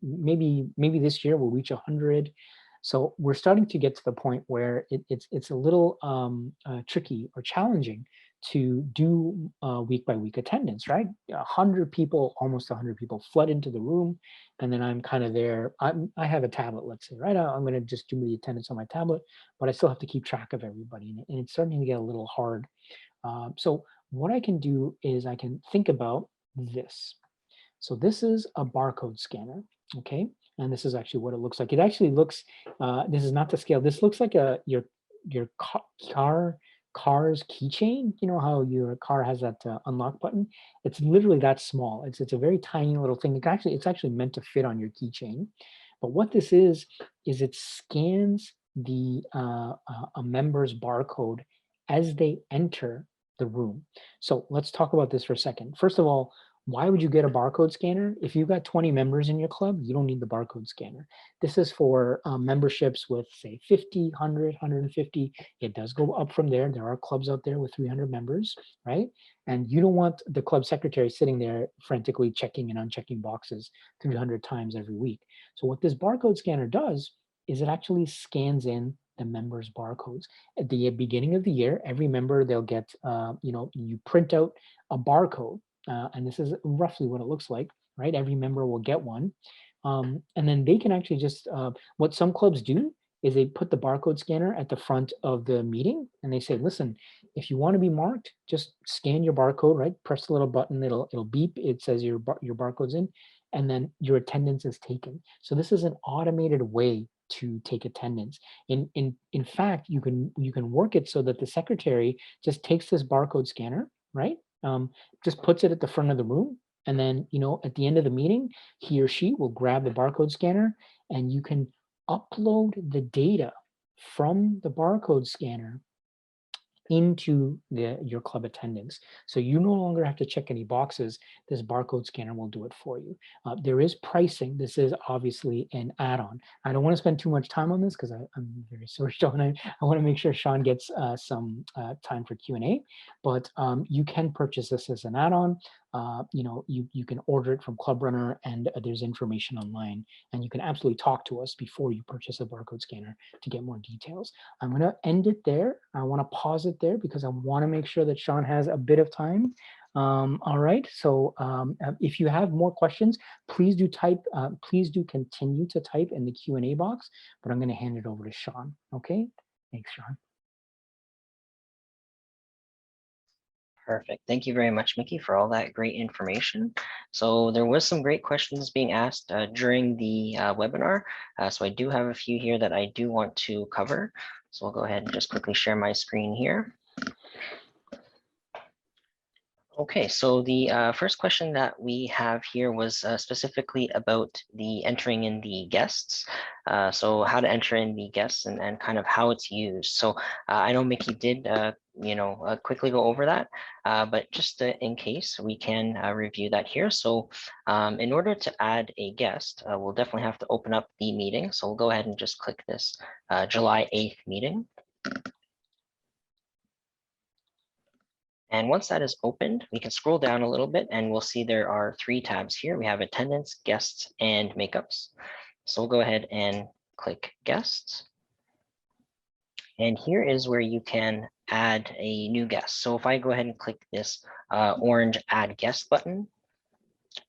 maybe this year we'll reach 100. So we're starting to get to the point where it's a little tricky or challenging to do week by week attendance, right? 100 people, almost 100 people flood into the room, and then I'm kind of there. I have a tablet, let's say, right? I'm going to just do the attendance on my tablet, but I still have to keep track of everybody, and it's starting to get a little hard. So what I can do is I can think about this. So this is a barcode scanner, okay? And this is actually what it looks like. It actually looks, this is not to scale. This looks like your car's keychain. You know how your car has that unlock button? It's literally that small. It's a very tiny little thing. It's actually meant to fit on your keychain. But what this is it scans a member's barcode as they enter the room. So let's talk about this for a second. First of all, why would you get a barcode scanner? If you've got 20 members in your club, you don't need the barcode scanner. This is for memberships with, say, 50, 100, 150. It does go up from there. There are clubs out there with 300 members, right? And you don't want the club secretary sitting there frantically checking and unchecking boxes 300 times every week. So what this barcode scanner does is it actually scans in the members' barcodes. At the beginning of the year, every member, they'll get, you print out a barcode, and this is roughly what it looks like, right? Every member will get one. And then they can actually just, what some clubs do is they put the barcode scanner at the front of the meeting and they say, listen, if you want to be marked, just scan your barcode, right? Press the little button, it'll beep, it says your barcode's in, and then your attendance is taken. So this is an automated way to take attendance. In fact, you can work it so that the secretary just takes this barcode scanner, right? Just puts it at the front of the room, and then at the end of the meeting, he or she will grab the barcode scanner, and you can upload the data from the barcode scanner into your club attendance. So you no longer have to check any boxes. This barcode scanner will do it for you. There is pricing. This is obviously an add-on. I don't want to spend too much time on this because I'm very sorry, Sean. I want to make sure Sean gets some time for Q&A, but you can purchase this as an add-on. You can order it from ClubRunner, and there's information online, and you can absolutely talk to us before you purchase a barcode scanner to get more details. I'm going to end it there. I want to pause it there because I want to make sure that Sean has a bit of time. All right. So if you have more questions, please do continue to type in the Q&A box, but I'm going to hand it over to Sean. Okay. Thanks, Sean.
Perfect. Thank you very much, Mickey, for all that great information. So there was some great questions being asked during the webinar. So I do have a few here that I do want to cover. So I'll go ahead and just quickly share my screen here. Okay, so the first question that we have here was specifically about the entering in the guests. So how to enter in the guests and kind of how it's used. So I know Mickey did, quickly go over that, but just in case, we can review that here. So in order to add a guest, we'll definitely have to open up the meeting. So we'll go ahead and just click this July 8th meeting. And once that is opened, we can scroll down a little bit and we'll see there are 3 tabs here. We have attendance, guests, and makeups. So we'll go ahead and click guests. And here is where you can add a new guest. So if I go ahead and click this orange add guest button,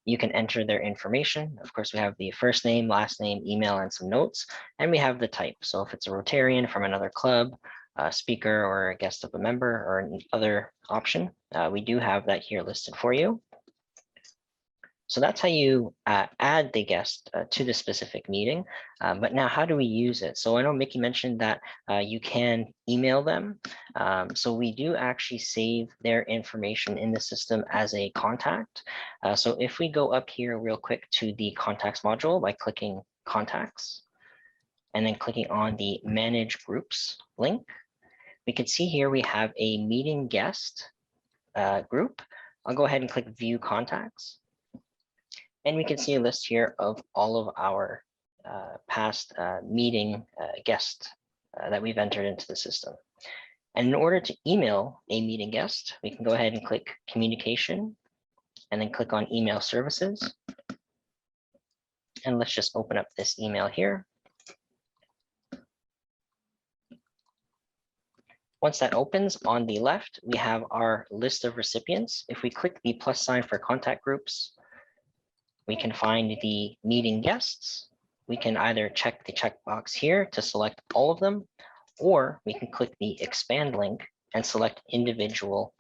you can enter their information. Of course, we have the first name, last name, email, and some notes, and we have the type. So if it's a Rotarian from another club, a speaker, or a guest of a member, or another option, we do have that here listed for you. So that's how you add the guest to the specific meeting. But now how do we use it? So I know Mickey mentioned that you can email them. So we do actually save their information in the system as a contact. So if we go up here real quick to the contacts module by clicking contacts and then clicking on the manage groups link, we can see here we have a meeting guest group. I'll go ahead and click view contacts. And we can see a list here of all of our past meeting guests that we've entered into the system. And in order to email a meeting guest, we can go ahead and click communication and then click on email services. And let's just open up this email here. Once that opens, on the left, we have our list of recipients. If we click the plus sign for contact groups, we can find the meeting guests. We can either check the checkbox here to select all of them, or we can click the expand link and select individual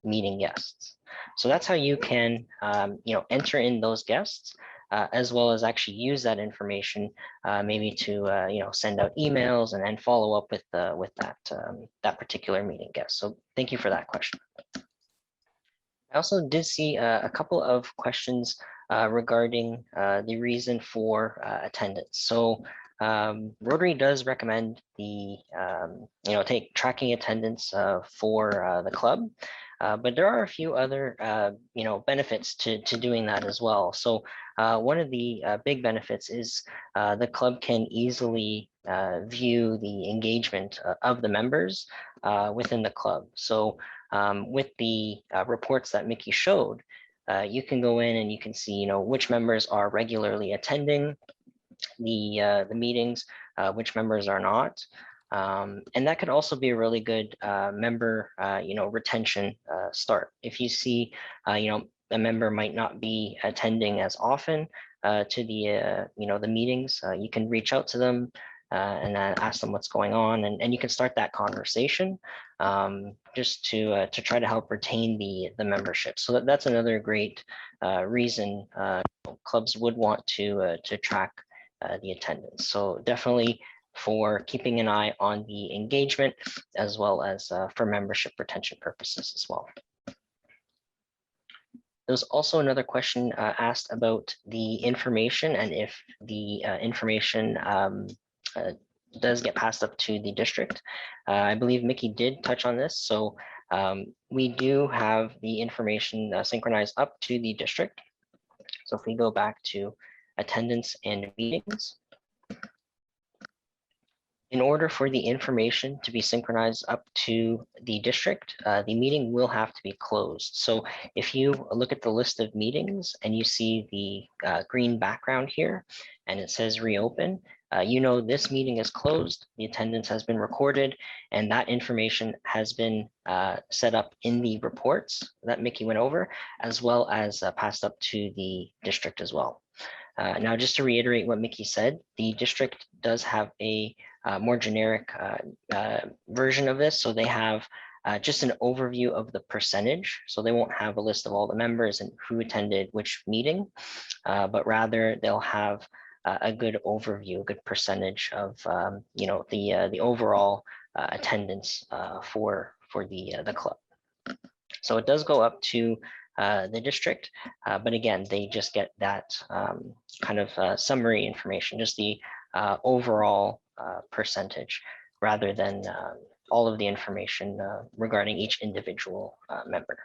meeting guests. So that's how you can enter in those guests, as well as actually use that information maybe to send out emails and follow up with that particular meeting guest. So thank you for that question. I also did see a couple of questions regarding the reason for attendance. So Rotary does recommend the tracking attendance for the club, but there are a few other benefits to doing that as well. So one of the big benefits is the club can easily view the engagement of the members within the club. So with the reports that Mickey showed, you can go in and you can see, which members are regularly attending the meetings, which members are not. And that could also be a really good member, retention start. If you see, a member might not be attending as often to the meetings, you can reach out to them and ask them what's going on, and you can start that conversation just to try to help retain the membership. So that's another great reason clubs would want to track the attendance. So definitely for keeping an eye on the engagement, as well as for membership retention purposes as well. There's also another question asked about the information and if the information does get passed up to the district. I believe Mickey did touch on this. So we do have the information synchronized up to the district. So if we go back to attendance and meetings, in order for the information to be synchronized up to the district, the meeting will have to be closed. So if you look at the list of meetings and you see the green background here and it says reopen, this meeting is closed, the attendance has been recorded, and that information has been set up in the reports that Mickey went over, as well as passed up to the district as well. Now, just to reiterate what Mickey said, the district does have a more generic version of this. So they have just an overview of the percentage. So they won't have a list of all the members and who attended which meeting, but rather they'll have a good overview, a good percentage of the overall attendance for the club. So it does go up to the district, but again, they just get that kind of summary information, just the overall percentage, rather than all of the information regarding each individual member.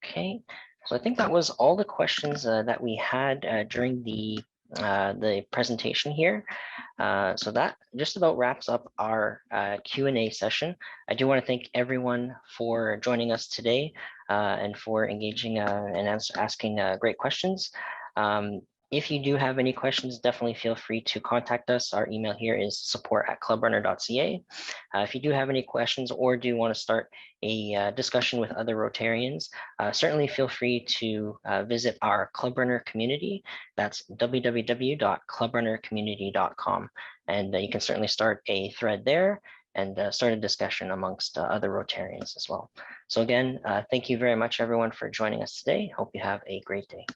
Okay, so I think that was all the questions that we had during the presentation here. So that just about wraps up our Q&A session. I do want to thank everyone for joining us today and for engaging and asking great questions. If you do have any questions, definitely feel free to contact us. Our email here is support@clubrunner.ca. If you do have any questions or do want to start a discussion with other Rotarians, certainly feel free to visit our ClubRunner community. That's www.clubrunnercommunity.com. And you can certainly start a thread there. and start a discussion amongst other Rotarians as well. So again, thank you very much everyone for joining us today. Hope you have a great day.